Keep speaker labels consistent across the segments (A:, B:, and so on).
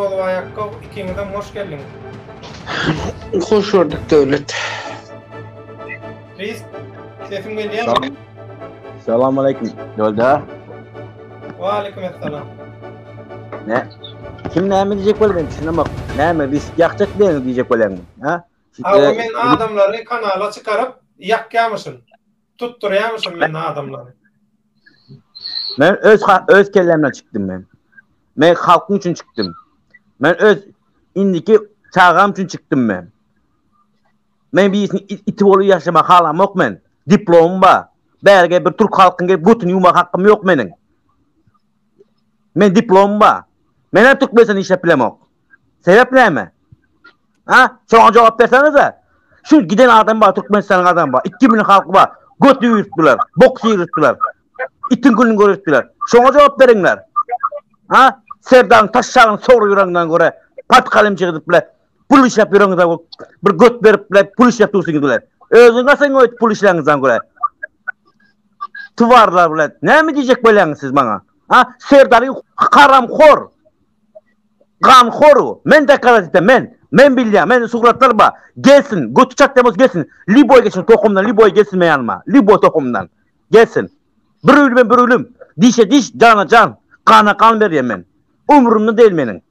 A: Rozo ayakka ikininden hoş geldiniz.
B: Hoş gördük devlet.
A: Reis, sesim geliyor mu?
C: Selamun aleyküm. Yolda.
A: Ve aleykümselam.
C: Ne? Kim ne mi diyecek böyle benim? Şuna bak. Ne mi? Biz yakacak değil mi diyecek böyle mi? Ha?
A: Ama men adamları kanala çıkarıp yakyamışım. Tutturuyamışım men adamları.
C: Ben öz kellemle çıktım ben. Ben halkın için çıktım. Ben öz indiki çağım için çıktım ben. Ben bir itibolu yaşamak halam yok men. Diplomum var. Belge bir Türk halkın gibi bütün yumak hakkım yok benim. Men diplomum var. Men Türk mesela iş yapılamam. Sebep ne mi? Ha? Sonra cevap versenize. Şu giden adam var, Türkmenistan'ın adam var. 2000 halkı var. Götü yürüttüler. Boksu yürüttüler. İtin gününü görüttüler. Sonra cevap verinler. Ha? Serdan taşşağın soru yüreğinden göre pat kalem çıkıp bile pul iş yapıyorsunuz da bir göt verip bile pul iş yapıyorsunuz bile. Özün nasıl öyle pul işlerinizden göre? Tuvarlar bile. Ne mi diyecek böyle siz bana? Ha? Serdar'ın karamkhor. Gamkhoru. Men deklarat ettim men bilýär. Men suratlar ba. Gelsin. Götü çaktamos gelsin. Liboy geçin tokumdan. Liboy gelsin men yanıma. Liboy tokumdan. Gelsin. Bir ölüm. Dişe diş, cana can. Kana kan berýär men. Umurumda değil menin.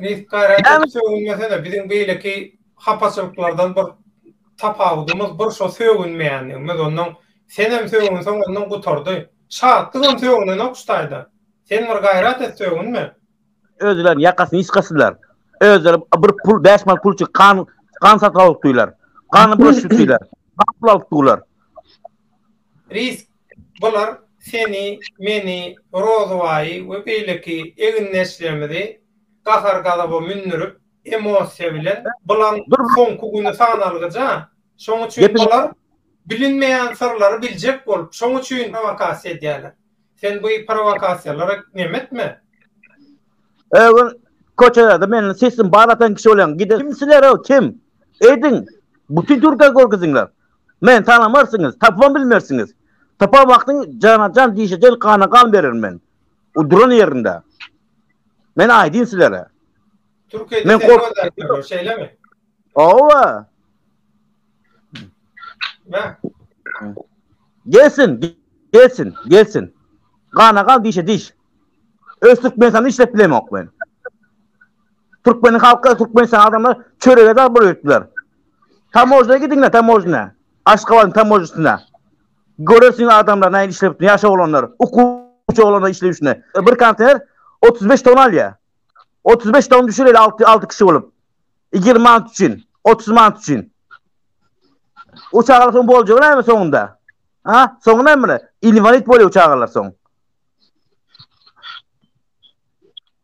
A: Reis gayret söwünmesene bizim beýleki hapaçyklardan bir tapawdymyz bir şo söwünmeýän. Mes ondan senem söwünsoň ondan gutardy. Şatdygyň söwünden okşaýdy. Sen bir gayret et söwünme.
C: Özlerin yakasını iskasılar. Özleri bir pul, 5 mal pul çık kan satı alıp duylar. Kanı buluş tutuylar. Kan alıp duylar.
A: Reis, bular seni, meni, Rozo'yu ve beýleki egin neslerimizi gahar galaba münnürüp emosiýa bilen bulan soňky güni sanalygyja şoň üçin bular bilinmeýän sırlary biljek bolup şoň üçin provokasiýa edýärler. Sen bu provokasiýalara nemetme?
C: Koçada men sesim baratan kişi olan gidip kimsiler o kim? Edin. Bütün Türkiye gorguzinglar. Men tanamarsınız, tapam bilmersiniz. Tapa vaxtın cana can dişecel kana kan veririm men. O duran yerinde. Men aydin sizlere.
A: Türkiye'de men sen şeyle mi?
C: Ova.
A: Ne?
C: Gelsin. Kana kan dişe diş. Öztürk ben sana işlep bilemem ben. Türkmenin halkı, Türkmenistan adamlar çörege de bölüyorlar. Tamojna'ya gidinler, Tamojna. Aşkaval'ın Tamojna'sına. Görürsün adamlar neyin işleptiğini, yaşa olanlar, okuçu olanlar işleyişine. Bir kanter 35 ton al ya. 35 ton düşüreyle 6 kişi olup. 20 mant için, 30 mant için. Uçaklar son bolca öyle mi sonunda? Ha? Sonunda mı? İnvalid böyle uçaklar son.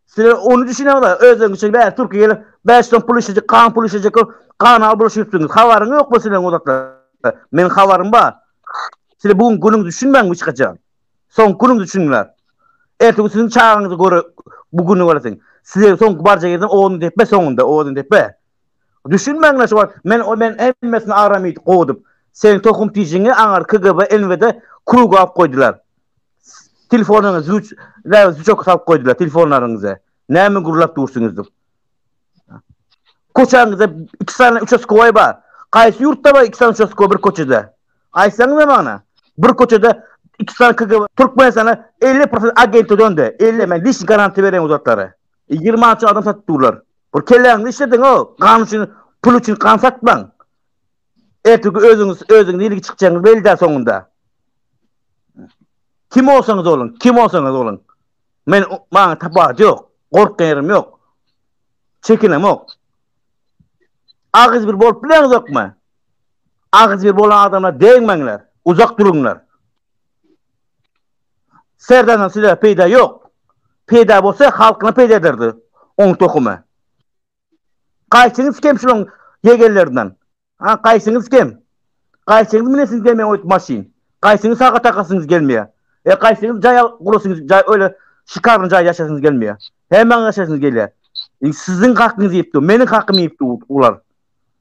C: Sizler onu düşünemezler. Özün için ben Türkiye'ye 5 ton pul işecek, kan pul işecek, kan al buluşursunuz. Havarın yok mu sizlerin odaklarda? Benim havarım var. Sizler bugün günün düşünmen mi çıkacağım? Son günün düşünürler. Ertuğrul sizin çağınızı göre bugünü göresin. Sizler son barca yerden oğlunu tepe sonunda, oğlunu tepe. Düşünmen ne şu var? Ben emmesini aramayı kovdum. Senin tokum tijini anar KGB, NV'de krugu alıp koydular. Telefonunuzu çok salıp koydular telefonlarınıza. Ne mi gurulap dursunuzdur? Koçanızda 2 tane 3 skoy var. Kaysı yurtta var 2 tane 3 skoy bir koçada. Aysanız ne bana? Bir koçada 2 tane KGB Türkmenistan'a 50% agenti döndü. 50 men diş garanti veren uzatları. 20 adam sattılar. Bu kellerini işledin o. Kan için, pul için kan satman. Ertuğrul özünüz ilgi çıkacağınız belli der sonunda. Kim olsanız olun. Men bana tapacı yok. Korkkan yerim yok. Çekinem yok. Ağız bir bol bileniz yok mu? Ağız bir bolan adamlar değinmenler. Uzak durunlar. Serdan'dan silah peyda yok. Peyda olsa halkına peyda ederdi. On tokumu. Kaysınız kim şunun yegerlerden? Ha, kaysınız kim? Kaysınız minesiniz gelmeyen o maşin? Kaysınız sağa takasınız gelmeye? Kaysınız cay kurursunuz, cay öyle şikarın cay yaşasınız gelmeye. Hemen yaşasınız geliyor. Sizin hakkınızı yiyipti, benim hakkımı yiyipti ular.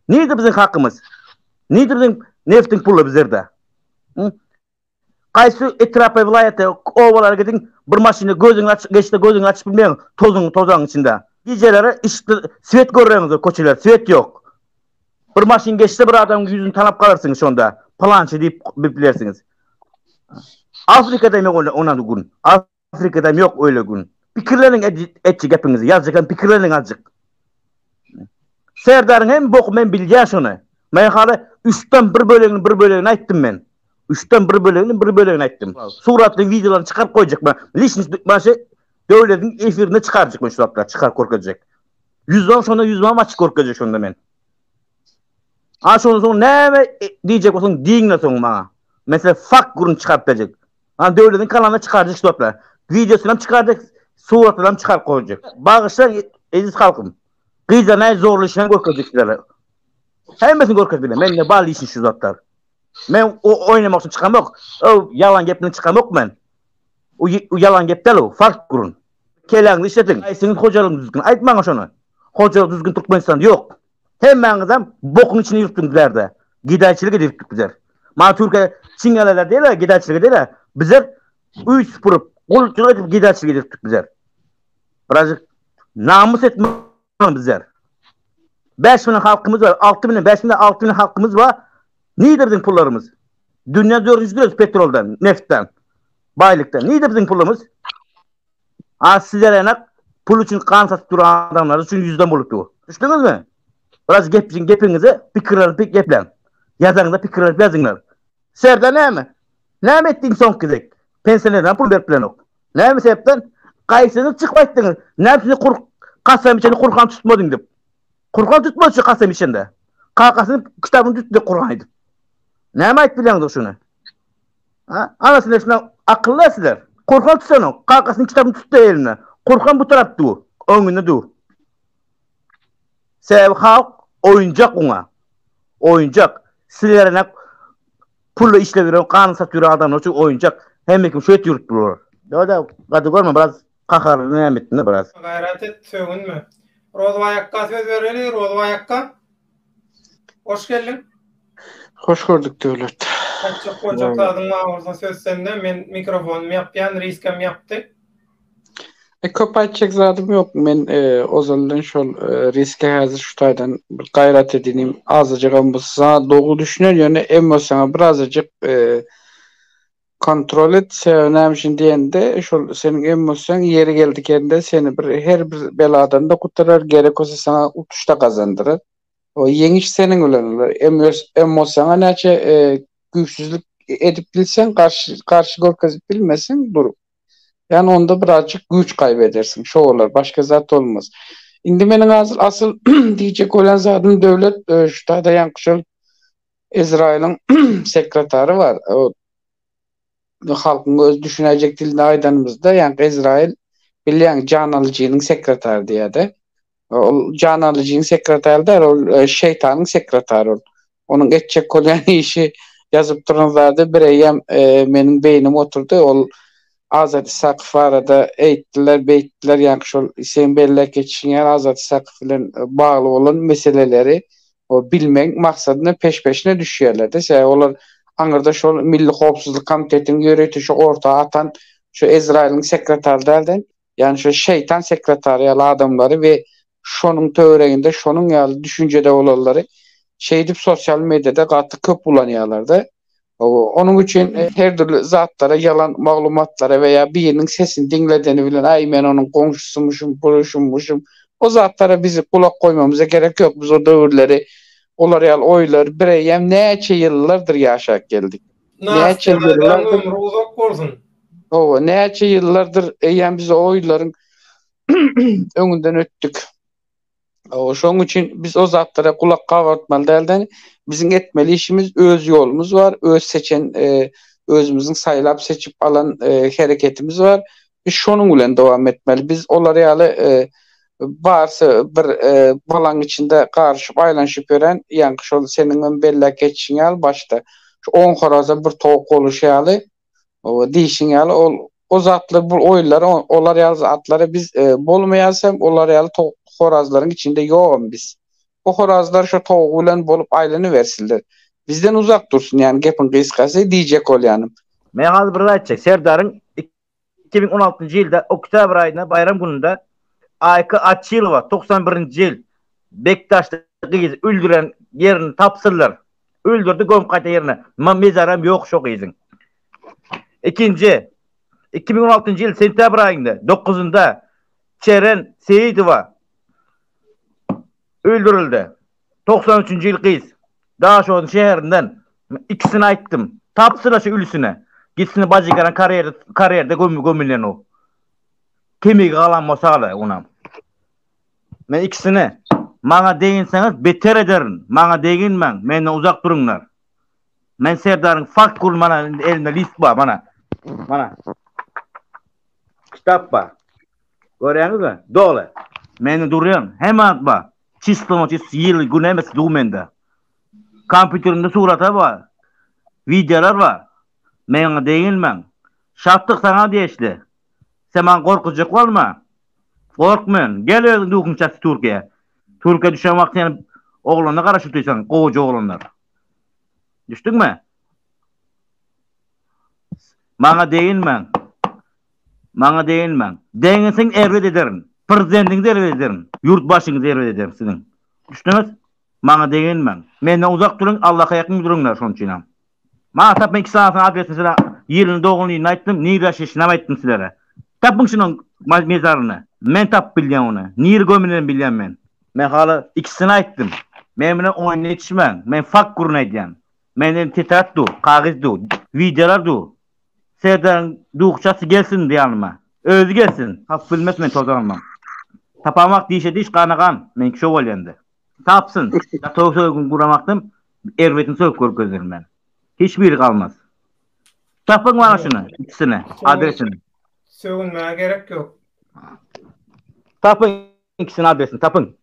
C: Nedir bizim hakkımız? Nedir bizim neftin pulu bizlerde? Kaysı etrafı vilayette ovalara gidin, bir maşini gözünü açıp bilmeyin, tozun içinde. Geceleri işte svet görüyorsunuz koçiler. Svet yok. Bir maşin geçse bir adam yüzünü tanap kalırsınız sonda. Plançı deyip bilersiniz. Afrika'da yok ona gün. Afrika'da yok öyle gün. Pikirlerin etçi hepinizi. Yazacaklar pikirlerin azıcık. Serdar'ın hem boku men bileceğim şunu. Ben hala 3'ten 1 bölümünü ayttım ben. 3'ten 1 bölümünü ayttım. Suratlı videolarını çıkar koyacak ben. Lişnis başı devletin efirine çıkaracak ben suratlar. Çıkar korkacak. 100'dan sonra 100'dan maç korkacak şunda ben. Ha sonra ne diyecek olsun dinle son bana. Mesela fuck gurun çıkartacak. Ha devletin kanalına çıkaracak suratlar. Videosunu çıkaracak. Suratlarını çıkar koyacak. Bağışlar eziz halkım. Kıyıca zorlu işine korkacak sizlerle. Hemesini korkacak bile. Ben de bağlı işin şu zatlar. Ben o oynamak için çıkam yok. O yalan gepini çıkam yok ben. O yalan gep değil o. Fark kurun. Kelağını işletin. Ayısınız hocalığını düzgün. Aytmana şunu. Hocalığı düzgün Türkmenistan yok. Hemenizden bokun içine yürüttünüzler de. Giderçilik edip bizler. Ma Türkiye Çingaleler değil ha. Giderçilik değil ha. Bizler 3 sıfırıp kulçuluk edip giderçilik edip bizler. Birazcık namus etme bizler. 5.000 halkımız var. 6.000, 5.000, 6.000 halkımız var. Nedir pullarımız? Dünya dördüncüdür petrolden, neftten, baylıktan. Nedir bizim pullarımız? Sizlere yanak pul için kan satıp duran adamlar için yüzden buluttu. Düştünüz mü? Biraz gepinize pikirlenip geplen. Yazarınıza pikirlenip yazınlar. Serdar ne mi? Ne mi ettin son kızık? Pensiyonerden pul verip plan yok. Ne mi sebepten? Kayısınız çıkmaydınız. Ne hepsini kasam içinde kurkan tutmadın deyip. Kurkan tutmaz şu kasam içinde. Kakasının kitabını tuttu Kur'an'ydı. Ne mi ait biliyorsunuz şunu? Anasının eşinden akıllı sizler. Kurkan tutsan o. Kakasının kitabını tuttu eline. Kurkan bu tarafta o. Önünde du. Sebebi halk oyuncak ona. Oyuncak. Sizlerine pulla işle veren, kanun satıyor adamlar için oyuncak. Hem de kim şöyle yürütülüyor. Ya da kadı görme biraz kakarlı ne emetinde biraz.
A: Gayret et söğün mü? Rozvayakka söz vereli, Rozvayakka. Hoş geldin.
B: Hoş gördük devlet.
A: Açık ocakladın ağırsa söz sende. Men mikrofonumu yapyan, riskem yaptı.
B: Köp aytacak zadım yok. Men o zaman şol riske hazır şutaydan bir gayret edineyim. Azıcık sana doğru düşünür yani emosyona birazcık kontrol et. Sevnemşin diyende şol senin emosyon yeri geldiklerinde seni her bir beladan da kurtarır. Gerek olsa sana utuşta kazandırır. O yeniş senin ulanırlar. Emosyona neçe güçsüzlük edip bilsen karşı korkazıp bilmesin dur. Yani onda birazcık güç kaybedersin. Şu olur. Başka zat olmaz. Indi menin asıl diyecek olan zaten devlet şu da yankışıl İsrail'in sekreteri var. O halkın öz düşünecek dilinde aydanımızda yani İsrail bilen can alıcının sekreteri diye de. O can alıcının sekreteri der. O şeytanın sekreteri ol. Onun edecek olan işi yazıp duranlarda bireyem benim beynim oturdu. O Azad Sakıf arada beyttiler yani şu sen bellek geçişin yani Azad Sakıf ile bağlı olan meseleleri o bilmek maksadına peşine düşüyorlar. Dese onlar anırda şu Milli Xowpsuzlyk Komitetinin yöretişi ortağa atan şu İsrail'in sekreterlerden yani şu şeytan sekreteriyal adamları ve şonun töreğinde şonun yani düşüncede olanları şeydip sosyal medyada katı köp bulanıyorlardı. Onun için her türlü zatlara, yalan maglumatlara veya birinin sesini dinlediğini bilen ay ben onun komşusumuşum, buluşummuşum. O zatlara bizi kulak koymamıza gerek yok. Biz o dövrleri, olar oylar, bireyem neçe yıllardır yaşak geldik. Neçe yıllardır
A: uzak olsun.
B: Neçe yıllardır yani biz oyların önünden öttük. Şoň için biz o zatlara kulak kabartmalı delden bizim etmeli işimiz öz yolumuz var. Öz seçen özümüzün sayılap seçip alan hareketimiz var. Biz şonun bilen devam etmeli. Biz olar ýaly barsa bir balan içinde garşyp aylanşyp ören yani şol senin bellek geçişin ýaly başda. Şu 10 horaza bir tok oluşýaly. O diýişin ýaly o zatlar bu oýlar olar ýaly atlara biz bolmaýarsam olar ýaly tok horazların içinde yoğun biz. O horazlar şu toğulan bolup aylany versinler. Bizden uzak dursun yani gepin kıskası diyecek ol yani.
C: Men hazır bir aytjak. Serdar'ın 2016 ýylda oktyabr aýyna bayram gününde Ayka Açilova 91-nji ýyl Bektaşdy gyz öldüren yerini tapsyrlar. Öldürdi göm gaýta yerine. Mezaram ýok şo gyzyň. Ikinci 2016-njy ýyl sentyabr aýynda 9-ynda Çeren Seyitova öldürildi. 93-nji ýyl gyz. Daşoň şäherinden ikisini aýtdym. Tapsyra şu ülüsüne. Gitsin bajygaran kariyerde gömülen o. Kemigi galanmasa ona. Men ikisini maňa deýinseňiz beter ederin. Maňa deýinmeň, menden uzak durunlar. Men Serdaryň fakt gurmana elinde list bar mana. Mana. Kitap bar. Görýäňizmi? Dole. Meni durýan hemen bar. Çislama ýyl gün emes dumenda. Kompüterimde surata bar. Videolar var. Meňe deýilmeň. Şatlyk saňa diýişdi. Sen man gorkujak bolma. Gorkmen. Gel özüň duýgunçasy Türkiýe. Türkiýe düşen wagt ýa oglanyna garaşyp duýsaň, gowy oglanlar. Düşdüňmi? Maňa deýilmeň. Maňa deýilmeň. Deňiňiň erwet ederin. Prezidentiňiz erwet ederin. Ýurtbaşyňyz erwet ederin siziň. Düşdüňiz? Maňa deýilmeň. Menden uzak duruň, Allaha ýakyn durunlar şonçynam. Ma tap men 2 saat adresini sizlere ýylyny dogulnyny aýtdym, nir ýaşaşyny aýtdym sizlere. Tapyň şunyň mezaryny. Men tap bilýän ony. Nir gömülen bilýän men. Men haly ikisini aýtdym. Men bilen oýnaýtmän. Men fakt gurnaýdym. Menden titratdy, kagazdy, videolardy. Serdan duýgçasy gelsin diýanma. Özü gelsin. Tap bilmez men tozanmam. Tapamak diýişe diýiş ganagan. Men şo bolýandy. Tapsyn. Gatawy söýgün guramakdym. Erwetin söýüp görkezlerim men. Hiçbiri kalmaz. Tapın bana şunu, ikisini, adresini.
A: Sögünmeye gerek yok.
C: Tapın ikisini adresini, tapın.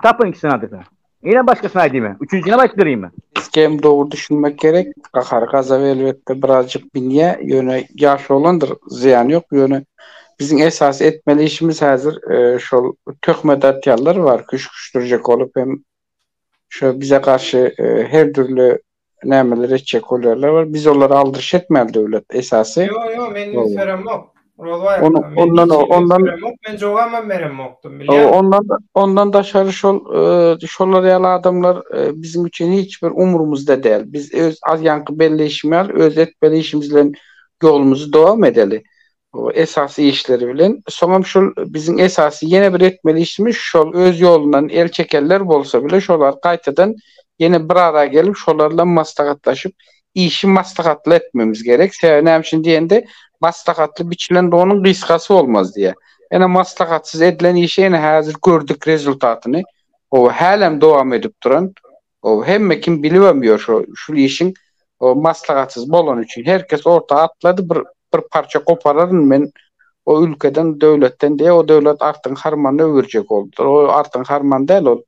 C: Tapın ikisini adresini. Yine başkasına aydayım mı? Üçüncüne başlayayım mı?
B: Hem doğru düşünmek gerek. Kahar gaza ve elbette birazcık binye yöne yaş olandır. Ziyan yok. Yöne bizim esas etmeli işimiz hazır. Şu töhmedatyalar var. Küşküştürecek olup hem şu bize karşı her türlü nämeler etjek bolýarlar var. Biz onları aldırış etmeli devlet esası.
A: Yo men isberem yok. Men jogam beremokdum bilýän.
B: Ondan da şollar ýaly adamlar bizim üçin hiçbir umurumuzda däl. Biz öz azyankı belleşmel, öz etmeli işimizle yolumuzu dowam edeli. O esasy işleri bilen. Soňam şol bizim esasy ýene bir etmeli işimiz şol öz ýolundan el çekerler bolsa bile şolar gaýtadan yine bir ara gelip şolarla maslahatlaşıp işi maslahatlı etmemiz gerek. Sebäbi şin diýende maslahatlı biçilen de onun gysgasy olmaz diye. Ene maslahatsız edilen işe ene hazır gördük rezultatyny. O hälem dowam edip duran. O hemme kim bilýär şu işin o maslahatsız bolan üçin herkes orta atladı bir parça kopararyn men o ülkeden döwletden diye o döwlet artyň harmanyny öwürjek boldy. O artyň harman däl ol.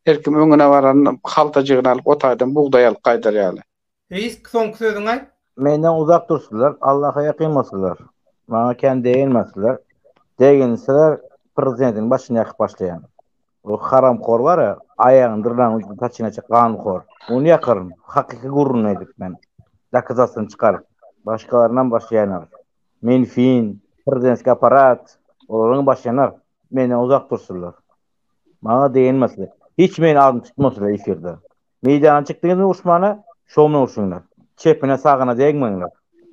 B: Herkim öňüne baran haltaçygyny alyp otaydan buğday alyp gaýdarýaly.
A: Reis soňky sözüň aýt.
C: Menden uzak dursunlar, Allah'a yakınmasınlar. Bana kendi eğilmesinler. Değinseler prezidentin başını yakıp başlayan. O haramkor var ya, ayağın dırnağın ucunu taşınacak kanukor. Onu yakarım. Hakiki gururun edip ben. Dakızasını çıkarıp. Başkalarından başlayanar. Menfiin, prezidentski aparat, onların başlayanar. Menden uzak dursunlar. Bana değinmesinler. Hiç beni adım tutmasınlar efirde. Meydana çıktığınız uçmana, şovuna uçsunlar. Çepine sağına değinmeyin.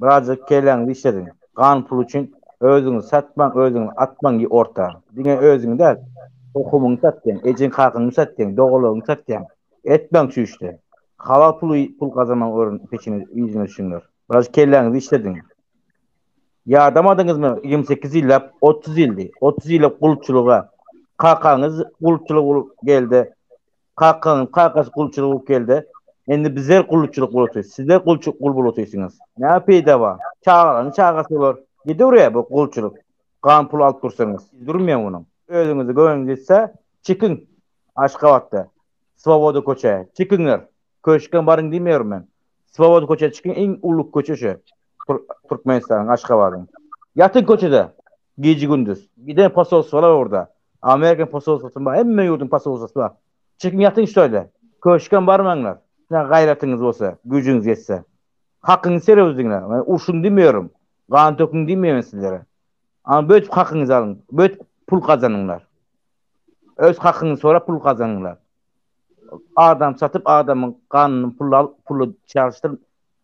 C: Birazcık kelleğinizi işledin. Kan pul için özünü satman, özünü atman orta. Dine özünü de okumunu satken, ecin kalkını satken, doğuluğunu satken. Etmen şu işte. Halal pul kazanman peşini yüzünü düşünür. Birazcık kelleğinizi işledin. Yardamadınız mı 28 yıl, 30 yıldı. 30 yıl kulçuluğa. Kalkanız kulçuluk geldi. Kalkası kulçuluk geldi. Endi bizler kulçuluk bolotýar. Sizler kulçuluk bolotýarsınız. Ne peýda? Çağası olur. Gidi oraya bu kulçuluk. Kan pul alıp dursanız. Durmayan onu. Özünüzü göğünüzse çıkın. Aşgabatda. Svoboda koçaya. Çıkınlar. Köşkten barın demiyorum ben. Svoboda koçaya çıkın. En uluk koça şu. Türkmenistan'ın Aşgabat'ın. Yatın koçada. Gece gündüz. Giden pasolos var orada. Amerikan pasolosluğu var. Hemen yurdun pasolosluğu var. Çıkın yatın şöyle. Köşkten barmanlar. Gayratınız olsa, gücünüz yetse. Hakkınızı sere özüňler. Yani uşun demiyorum. Kan tökün demiyorum sizlere. Ama böyle hakkınızı alın. Böyle pul kazanırlar. Öz hakkını sonra pul kazanırlar. Adam satıp adamın kanını pulu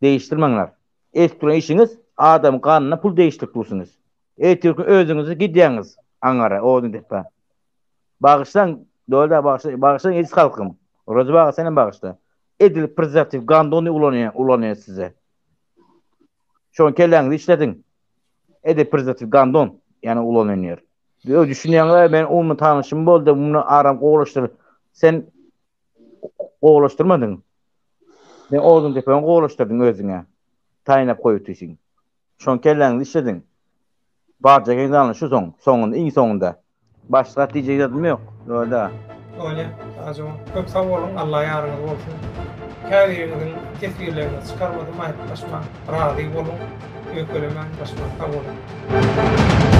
C: değiştirmenler. Eskiden işiniz adamın kanına pul değiştirdirsiniz. Etirkin özünüzü gidiyiniz Ankara oğlum depa. Bağışlan, doğruda bağışlan eziz halkım. Orada bağışlan bağışla. Edil prezervatif gandonu ulanıyor size. Şon kelleğinizi işledin. Edil prezervatif gandon yani ulanıyor. Diyor düşünüyorlar ben onunla tanışım oldu bunu aram koğulaştır. Sen koğulaştırmadın. Ben oğlum depa koğulaştırdın özüne. Tayinap koyutuyorsun. Şon kelleğinizi işledin. Barcak'ın anlaşı sonunda, en sonunda. Başka diyecek adım yok. Öyle.
A: Öyle. Acaba köp sağ olun. Allah yarınız olsun. Kâriyerinizin tesirlerini çıkarmadım. Başma. Razı olun. Ökülemen başma. Sağ olun.